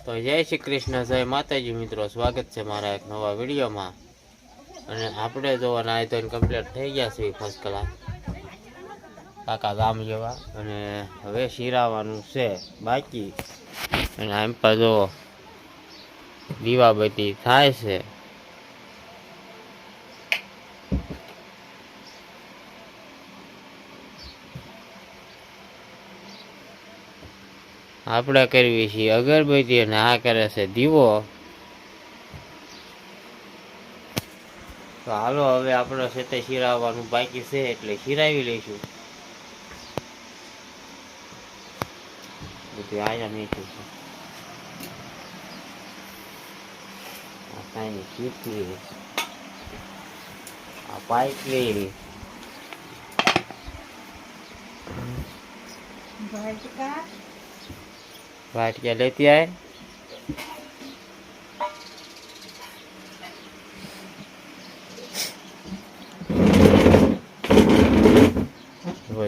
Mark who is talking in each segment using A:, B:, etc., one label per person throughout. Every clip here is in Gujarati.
A: તો જય શ્રી કૃષ્ણ, જય માતાજી મિત્રો, સ્વાગત છે મારા એક નવા વિડીયોમાં. અને આપણે જો નાઈ ધોઈને કમ્પ્લીટ થઈ ગયા છે ફર્સ્ટ ક્લાસ કાકા ગામ જેવા. અને હવે શીરાવાનું છે બાકી. અને આમ પર જો દીવાબત્તી થાય છે. આપણે કરવી છીએ અગરબત્તી અને આ કરે છે દીવો. તો હાલો હવે આપણે સેતે શીરાવવાનું બાકી છે એટલે શીરાવી લઈશું. બધું આયા નહીં છે આ કીધી આ પાઇપલી વાટકા લેતી આય.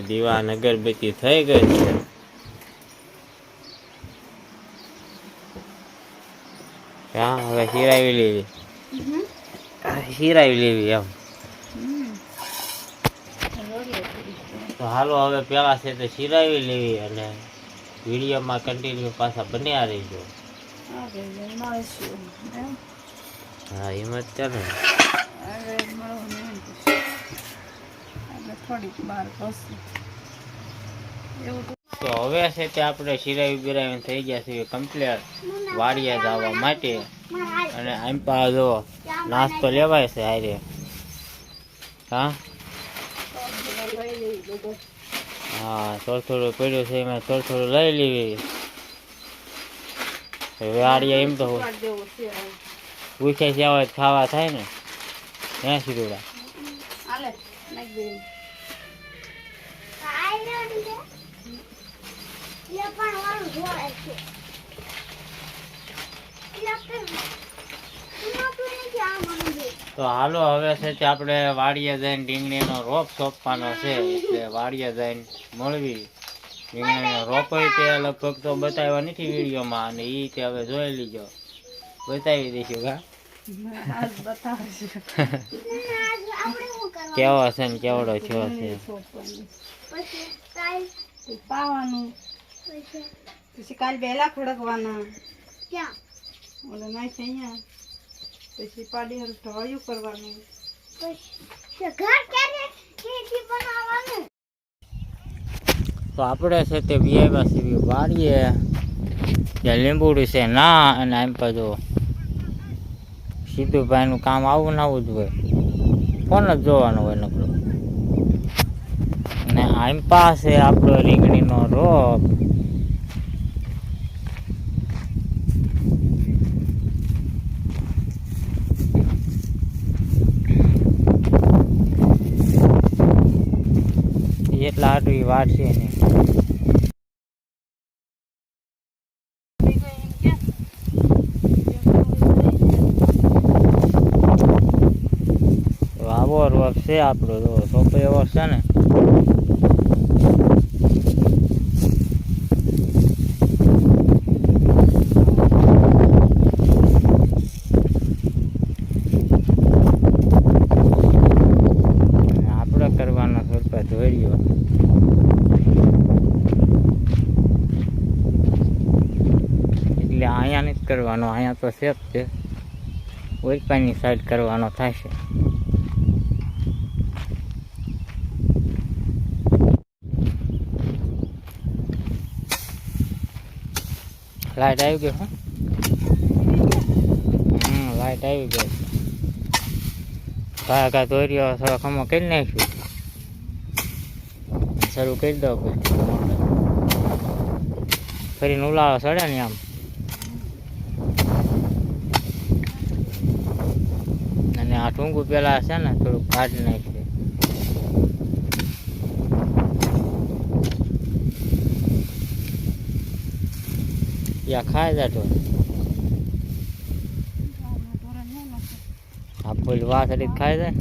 A: દીવા અગરબત્તી થઈ ગઈ છે. હા હવે શીરાવી લેવી એમ. તો હાલો હવે પેલા છે તો શીરાવી લેવી અને વિડીયોમાં કન્ટિન્યુ પાછા બન્યા રહીજો. હા હિંમત ચાલે. તો હવે છે તે આપણે શીરાવી બિરાવી થઈ ગયા છે કમ્પ્લીટ વાડિયા જવા માટે. અને આમ પા જો નાસ્તો લેવાય છે હારે. હા હા થોડું પડ્યું છે એમાં થોડું લઈ લેવી. વાડિયા એમ તો પૂછે છે ખાવા થાય ને ત્યાં શીરુડા. તો હાલો હવે છે તે આપણે વાડિયા જઈને રીંગણીનો રોપ સોંપવાનો છે એટલે વાડિયા જઈને મળવી. રીંગણીનો રોપ તે લગભગ તો બતાવ્યા નથી વિડીયોમાં અને એ તે હવે જોઈ લીજો બતાવી દઈશું. કેવો છે ને કેવડો થયો છે.
B: પાવાનું પછી કાલ વહેલા ખડકવાના ઓલા નાઈ અહીંયા પછી પાડી હર ઢોળ્યું કરવાનું.
A: તો આપણે છે તે વિયાવ્યા સીવી વાળીએ ત્યાં લીંબુડી છે ના. અને આમ પાછું સિદ્ધુભાઈનું કામ આવું ને આવું જ હોય, ફોન જ જોવાનો હોય નકરો. અને આમ પાસે આપણો રીંગણીનો રોપ. એટલા આટલી વાત છે ને. આવો રોપ છે આપણો તો સોપો એવો છે ને. આપણે કરવાનો સ્વલ્પ ધોર્યો. એટલે અહીંયા નથી કરવાનો, અહીંયા તો સેફ છે. ઓઈપાની સાઈડ કરવાનો થશે. લાઈટ આવી ગઈ. લાઈટ આવી ગઈ. ઘા ધોર્યો થોડો ખમો કરી નાખ્યું. શરૂ કરી દો ફરીને ઉલાવો સડે ને આમ. અને આ ટૂંકું પેલા છે ને થોડુંક કાઢી નાખ્યું. યા ખાય જાતો આ ફૂલ વાસળી ખાય જાય.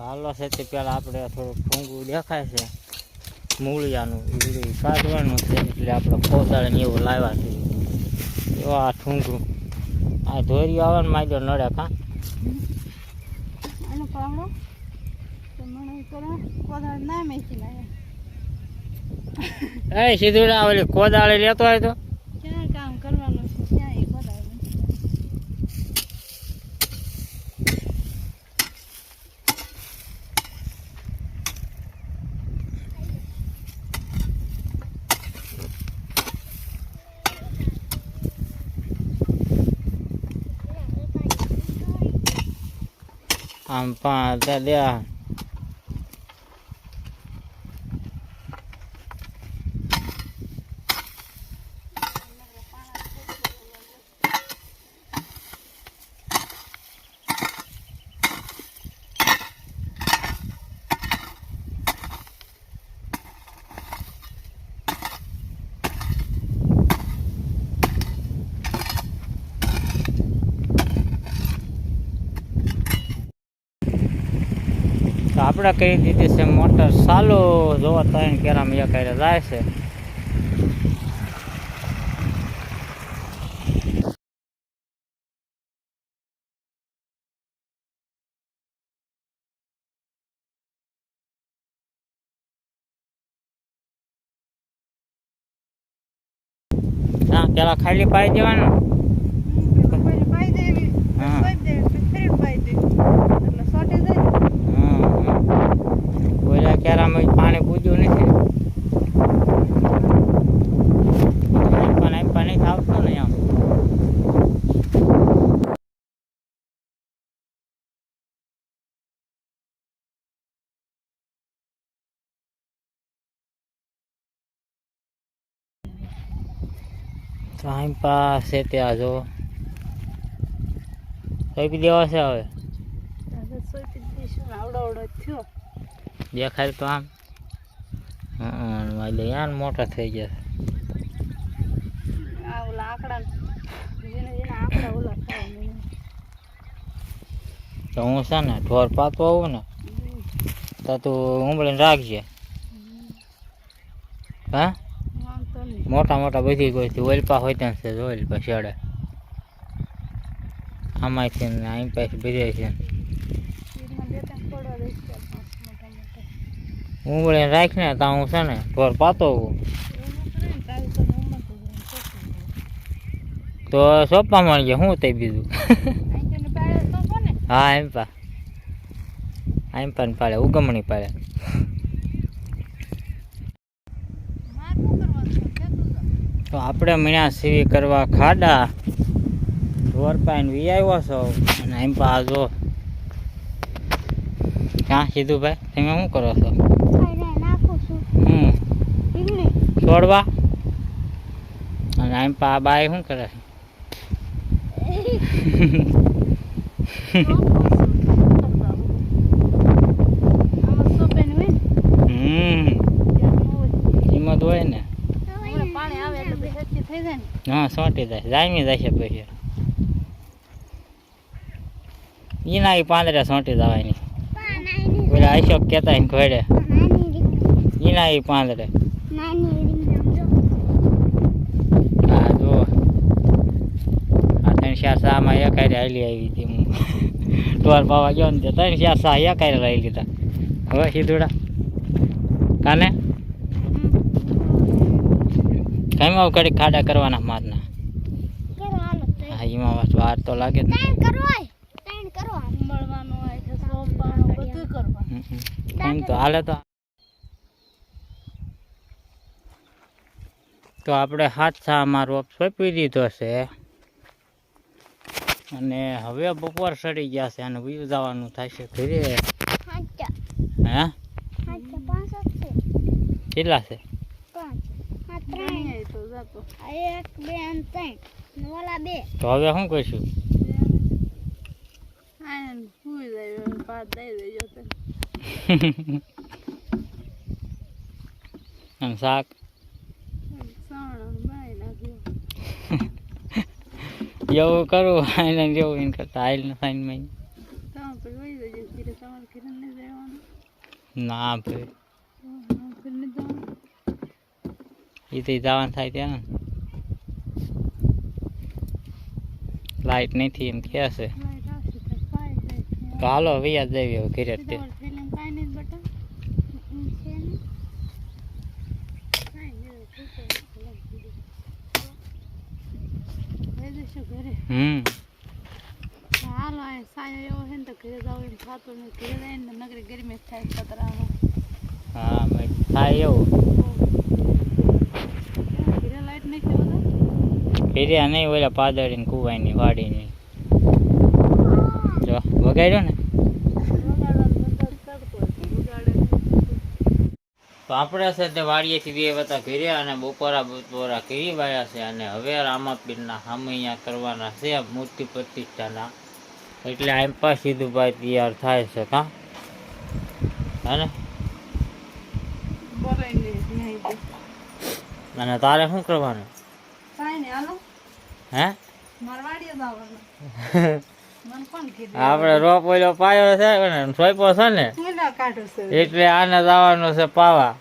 A: હાલો છે તે પેલા આપણે થોડુંક ભૂંગું દેખાય છે મૂળિયાનું એ કાઢવાનું છે એટલે આપણે કોદાળે ને એવું લાવ્યા છે તો આ ઠૂંગું આ ધોરી આવે ને માજો નડે કા
B: આનો પાવડો તો મને પેલા કોદાળ ના મેકી લાય
A: એ સીધુડા ઓલી કોદાળે લેતો હોય તો
B: ક્યાં કામ કરવાનું છે ત્યાં એ કોદાળ નથી.
A: આમ પાંચ દે તો આપણે કહી દીધી છે મોટર ચાલુ જોવા ત્રણ કેરામ એક હારે જાય છે હા પેલા ખાલી પાઈ દેવાનું
B: પેલા પાઈ દેવી
A: હા.
B: પાઈ દે ફેર પાઈ દે એટલે સોટે જાય
A: ઓલા કેરામાં પાણી પૂજ્યું નથી પણ પાણી આવતું ને આમ ટાઈમ પાસ છે ત્યાં જો સોંપી દેવા છે હવે
B: સોટી દઈશું આવડો આવડો થયો
A: દેખાય તો આમ એટલે યાર મોટા થઈ ગયા
B: આ ઓલા આંકડા જેને જેને આંકડા ઓલા ખાવા
A: તો હું છે ને ઢોર પાતો આવું ને તો તું ઉંબળીને રાખજે હા
B: વાંધો નહીં
A: મોટા મોટા બધી કોઈ ઓલપા હોય ત્યાં છે ઓલપા શેડે આમાંથી ને અહીં પાસે બધે છે
B: ઈરમાં બે ત્રણ પડવા દઈશ ચાર પાંચ મોટા મોટા
A: ઉંબળીને રાખ ને તો હું છે ને ઢોર પાતો આવું
B: એવું કરે ને તારી તો ઉંમર તો
A: તો સોંપવા મળીએ શું થઈ બીજું
B: અહીં પાડે તો કોને
A: હા એમ પણ પાડે ઉગમણી પાડે
B: માર શું કરવાનું છે કે તું
A: તો આપણે મીણા સીવી કરવા ખાડા ઢોર પાઈને વી આવ્યો છો અને એમ પા જો ક્યાં સીધું ભાઈ તમે શું કરો છો
B: નાખું છું પીગળી
A: છોડવા અને એમ પા બાય શું કરે છે કિંમત હોય ને
B: પાણી આવે એટલે બેસતી થઈ જાય ને
A: હા સોંટી જાય જામી જશે પછી એના એ પાંદડા સોંટી જવાની પેલા અશોક કહેતા ને ઘોડે એના એ પાંદડે હા જો આ ત્રણ ચાર શામાં એક હારે હાલી આવી હતી હું ટોર પાવા ગયો ને ત્રણ ચાર શાહ એક હારે લઈ લીધા હવે સીધુડા કાને કઈમાં ઘડી ખાડા કરવાના મારના હા એમાં વાર તો લાગે જ ને
B: મળવાનું હોય છે સોંપવાનું બધું કરવાનું
A: એમ તો હાલે તો આપણે હાથ સામાં રોપ સોંપી દીધો છે અને હવે બપોર સડી ગયા છે અને વીજ જવાનું થશે ઘરે હે કેટલા છે
B: તો જતો
A: તો હવે શું કરીશું
B: આ સુઈ જાય પાત દઈ દેજો તે
A: અને શાક
B: સવણ બનાવી નાખ્યું
A: એવું કરવું એને જેવું એને કરતા આઈલ ને સાઈન માં
B: તમે પછી વહી જજો ધીરે તમારે ઘરે નહીં જવાનું?
C: ના ભાઈ
B: ઘરે નહીં જવાનું?
C: એ તો જવાનું થાય ત્યાં ને લાઈટ નથી એમ કહે છે.
B: લાઈટ આવશે તો પાઈ જાય છે.
C: તો હાલો વ્યાજ જઈએ હવે ઘરે જ તે.
B: તમારે ફિલ્મ કાંઈ નહીં બટા? છે ને કાંઈ નહીં જઈશું ઘરે. હાલો આ સાયો એવો છે ને તો ઘરે જાવ એમ થતું નહીં. ઘરે જઈને તો નગરી ગરમી જ થાય ખતરામાં.
C: હા ભાઈ થાય એવું.
B: ઘરે લાઈટ નહીં થયો
C: ઘરે નહીં ઓલા પાદળીને કુવાઈની વાડીની જો વગાડ્યો ને.
A: તો આપણે છે તે વાડીએથી બે વતા ઘરે અને બપોરા કરી વાળ્યા છે અને હવે રામાપીરના હામૈયા કરવાના છે મૂર્તિ પ્રતિષ્ઠાના. એટલે આમ પાસ સીધું ભાઈ તૈયાર થાય છે કા હે અને તારે શું કરવાનું હે? આપણે રોપ ઓલો પાયો છે ને સોયપો છે ને એટલે આને જવાનું છે પાવા.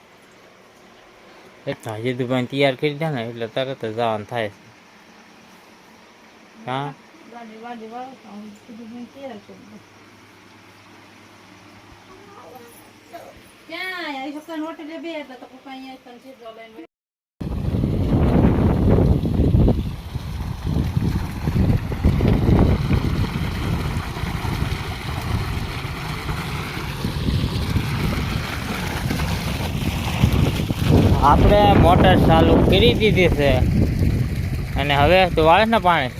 A: એટલા જીદુભાઈ તૈયાર કરી દે ને એટલે તરત જ જવાનું થાય છે હા. આપણે મોટર ચાલુ કરી દીધી છે અને હવે તું વાળે ને પાણી.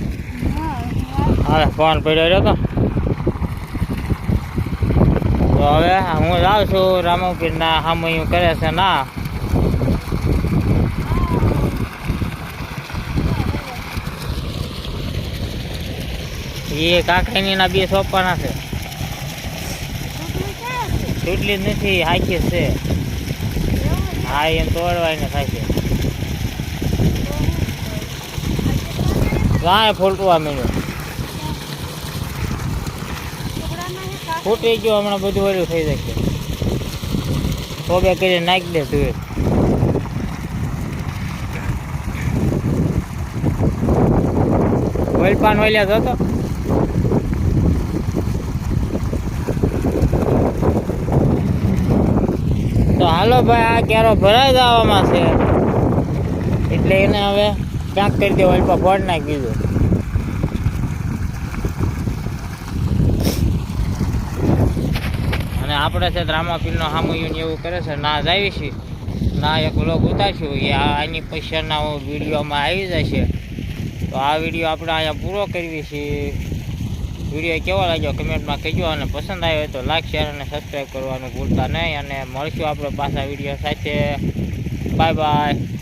A: હવે ફોન પડ્યો રહ્યો તો હવે હું જાઉં છું રામાપીરના હામૈયું કરે છે ના. એ કાંકરીની ના બે સોંપવાના છે. તૂટલી જ નથી હાકી છે. હા એમ તોડવાઈને થાય છે. ગાય ફૂટવા મળ્યું. ફૂટી ગયો હમણાં બધું ઓલું થઈ જશે. થોબે કરી નાખી દે તું. ઓલપાન ઓલ્યા જતો તો હાલો ભાઈ આ ક્યારો ભરાઈ જવામાં છે એટલે એને હવે ક્યાંક કરી દે ઓલપા ફોડ નાખી દીધું. અને આપણે છે રામાપીરનો હામૈયું એવું કરે છે ના જાવી છે ના એક વ્લોગ ઉતારશું એ આની પૈસાના વિડીયોમાં આવી જશે. તો આ વિડીયો આપણે અહીંયા પૂરો કરવી છે. વિડીયો કેવો લાગ્યો કમેન્ટમાં કહેજો અને પસંદ આવ્યો હોય તો લાઈક શેર અને સબસ્ક્રાઈબ કરવાનું ભૂલતા નહીં. અને મળશું આપણે પાછા વિડીયો સાથે. Bye bye.